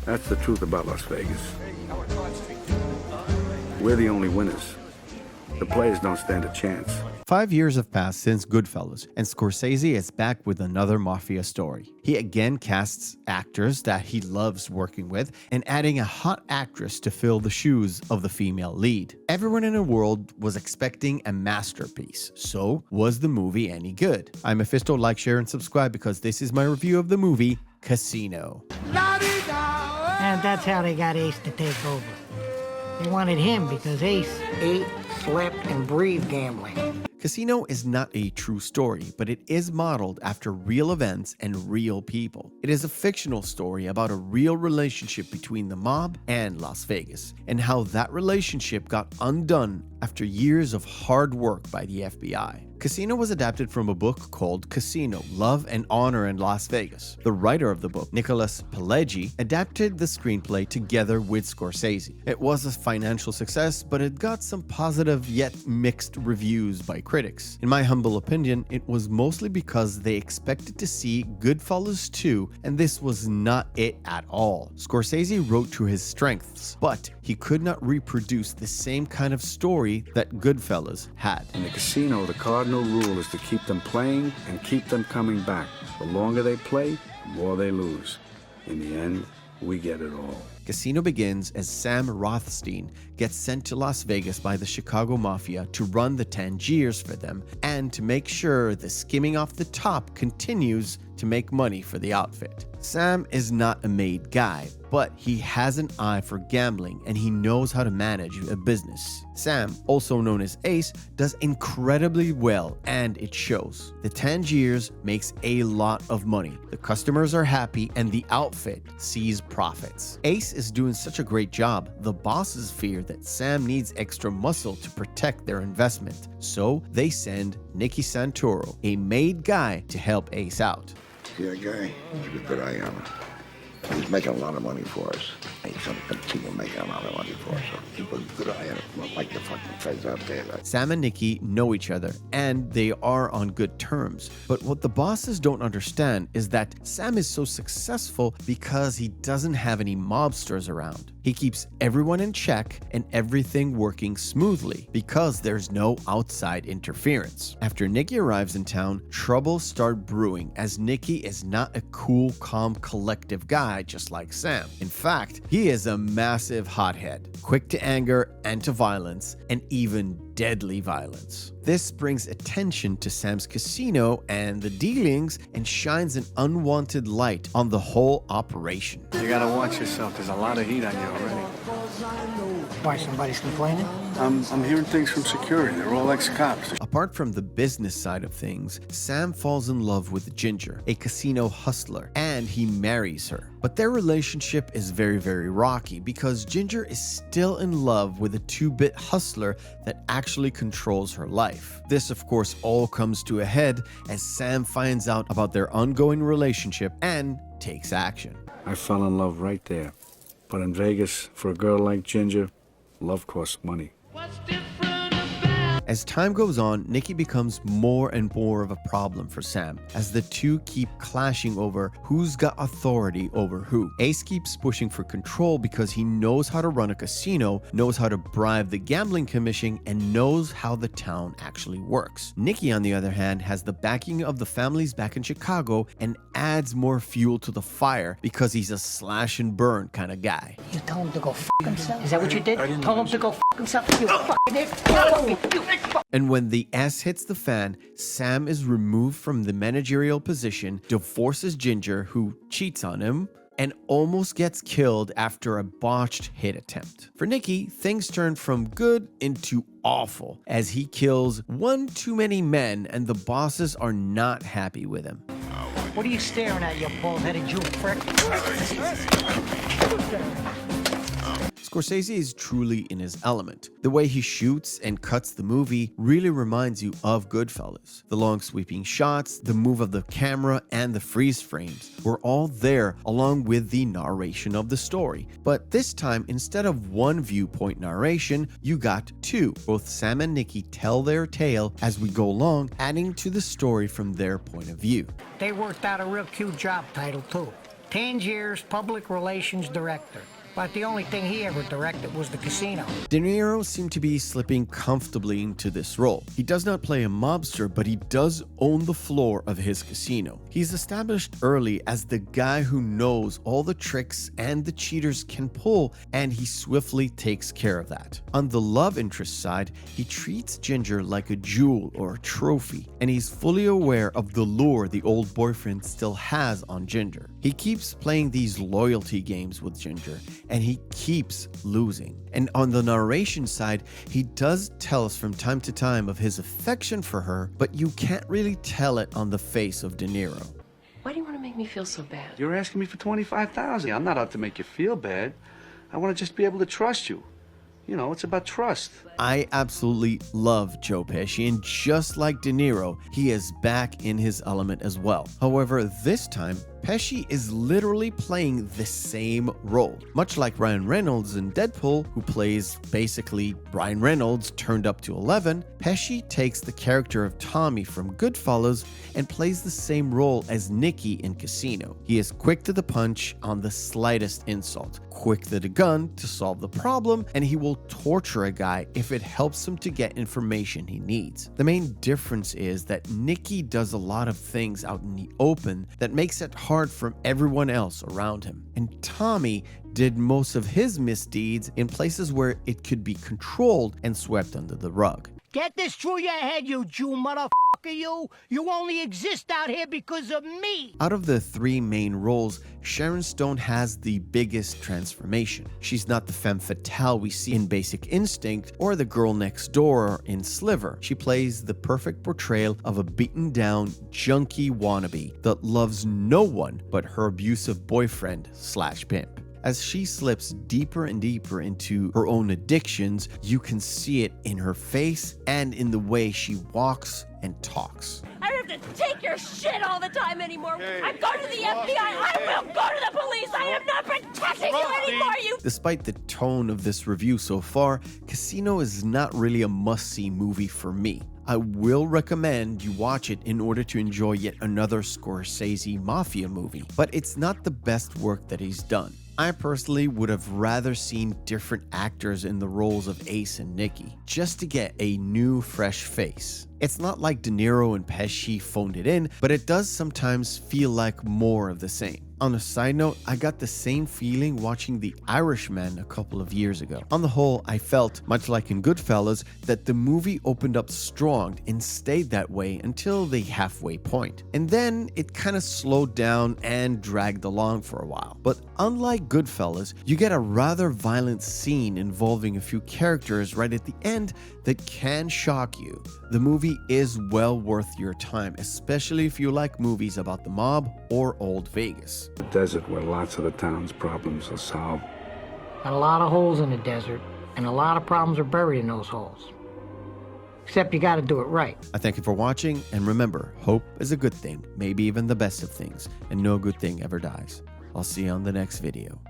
That's the truth about Las Vegas. We're the only winners. The players don't stand a chance. 5 years have passed since Goodfellas, and Scorsese is back with another Mafia story. He again casts actors that he loves working with and adding a hot actress to fill the shoes of the female lead. Everyone in the world was expecting a masterpiece, so was the movie any good? I'm Mephisto, like, share, and subscribe because this is my review of the movie Casino. And that's how they got Ace to take over. They wanted him because Ace ate, slept, and breathed gambling. Casino is not a true story, but it is modeled after real events and real people. It is a fictional story about a real relationship between the mob and Las Vegas, and how that relationship got undone after years of hard work by the FBI. Casino was adapted from a book called Casino: Love and Honor in Las Vegas. The writer of the book, Nicholas Pileggi, adapted the screenplay together with Scorsese. It was a financial success, but it got some positive yet mixed reviews by critics. In my humble opinion, it was mostly because they expected to see Goodfellas 2, and this was not it at all. Scorsese wrote to his strengths, but he could not reproduce the same kind of story that Goodfellas had. In the casino, the cardinal rule is to keep them playing and keep them coming back. The longer they play, the more they lose. In the end, we get it all. Casino begins as Sam Rothstein gets sent to Las Vegas by the Chicago Mafia to run the Tangiers for them and to make sure the skimming off the top continues to make money for the outfit. Sam is not a made guy, but he has an eye for gambling and he knows how to manage a business. Sam, also known as Ace, does incredibly well and it shows. The Tangiers makes a lot of money. The customers are happy and the outfit sees profits. Ace is doing such a great job, the bosses fear that Sam needs extra muscle to protect their investment. So they send Nicky Santoro, a made guy, to help Ace out. See that guy? Keep a good eye on him. He's making a lot of money for us. He's going to continue making a lot of money for us. So keep a good eye on him. Not like the fucking feds out there. Sam and Nicky know each other, and they are on good terms. But what the bosses don't understand is that Sam is so successful because he doesn't have any mobsters around. He keeps everyone in check and everything working smoothly because there's no outside interference. After Nicky arrives in town, trouble starts brewing as Nicky is not a cool, calm, collective guy just like Sam. In fact, he is a massive hothead, quick to anger and to violence, and even deadly violence. This brings attention to Sam's casino and the dealings and shines an unwanted light on the whole operation. You gotta watch yourself. There's a lot of heat on you already. Why, somebody's complaining? I'm hearing things from security. They're all ex-cops. Apart from the business side of things, Sam falls in love with Ginger, a casino hustler, and he marries her. But their relationship is very, very rocky because Ginger is still in love with a 2-bit hustler that actually controls her life. This, of course, all comes to a head as Sam finds out about their ongoing relationship and takes action. I fell in love right there. But in Vegas, for a girl like Ginger, love costs money. As time goes on, Nicky becomes more and more of a problem for Sam, as the two keep clashing over who's got authority over who. Ace keeps pushing for control because he knows how to run a casino, knows how to bribe the gambling commission, and knows how the town actually works. Nicky, on the other hand, has the backing of the families back in Chicago and adds more fuel to the fire because he's a slash and burn kind of guy. You told him to go f*** himself? Is that what you did? Told him to go f*** himself? You fucking idiot! And when the S hits the fan, Sam is removed from the managerial position, divorces Ginger, who cheats on him, and almost gets killed after a botched hit attempt. For Nicky, things turn from good into awful as he kills one too many men and the bosses are not happy with him. What are you staring at, you bald-headed Jew prick? Scorsese is truly in his element. The way he shoots and cuts the movie really reminds you of Goodfellas. The long sweeping shots, the move of the camera, and the freeze frames were all there along with the narration of the story. But this time, instead of one viewpoint narration, you got two. Both Sam and Nicky tell their tale as we go along, adding to the story from their point of view. They worked out a real cute job title, too. Tangier's public relations director. But the only thing he ever directed was the casino. De Niro seemed to be slipping comfortably into this role. He does not play a mobster, but he does own the floor of his casino. He's established early as the guy who knows all the tricks and the cheaters can pull, and he swiftly takes care of that. On the love interest side, he treats Ginger like a jewel or a trophy, and he's fully aware of the lure the old boyfriend still has on Ginger. He keeps playing these loyalty games with Ginger, and he keeps losing. And on the narration side, he does tell us from time to time of his affection for her, but you can't really tell it on the face of De Niro. Why do you want to make me feel so bad? You're asking me for $25,000. I'm not out to make you feel bad. I want to just be able to trust you. You know, it's about trust. I absolutely love Joe Pesci, and just like De Niro, he is back in his element as well. However, this time, Pesci is literally playing the same role. Much like Ryan Reynolds in Deadpool, who plays basically Ryan Reynolds turned up to 11, Pesci takes the character of Tommy from Goodfellas and plays the same role as Nicky in Casino. He is quick to the punch on the slightest insult, quick to the gun to solve the problem, and he will torture a guy if it helps him to get information he needs. The main difference is that Nicky does a lot of things out in the open that makes it hard for everyone else around him. And Tommy did most of his misdeeds in places where it could be controlled and swept under the rug. Get this through your head, you Jew motherfucker, you! You only exist out here because of me! Out of the three main roles, Sharon Stone has the biggest transformation. She's not the femme fatale we see in Basic Instinct or the girl next door in Sliver. She plays the perfect portrayal of a beaten down, junkie wannabe that loves no one but her abusive boyfriend / pimp. As she slips deeper and deeper into her own addictions, you can see it in her face and in the way she walks and talks. I don't have to take your shit all the time anymore. I'm going to the FBI. I will go to the police. I am not protecting you anymore, you. Despite the tone of this review so far, Casino is not really a must-see movie for me. I will recommend you watch it in order to enjoy yet another Scorsese Mafia movie, but it's not the best work that he's done. I personally would have rather seen different actors in the roles of Ace and Nicky, just to get a new, fresh face. It's not like De Niro and Pesci phoned it in, but it does sometimes feel like more of the same. On a side note, I got the same feeling watching The Irishman a couple of years ago. On the whole, I felt, much like in Goodfellas, that the movie opened up strong and stayed that way until the halfway point. And then it kind of slowed down and dragged along for a while. But unlike Goodfellas, you get a rather violent scene involving a few characters right at the end that can shock you. The movie is well worth your time, especially if you like movies about the mob or old Vegas. The desert where lots of the town's problems are solved. Got a lot of holes in the desert, and a lot of problems are buried in those holes. Except you gotta do it right. I thank you for watching, and remember, hope is a good thing, maybe even the best of things, and no good thing ever dies. I'll see you on the next video.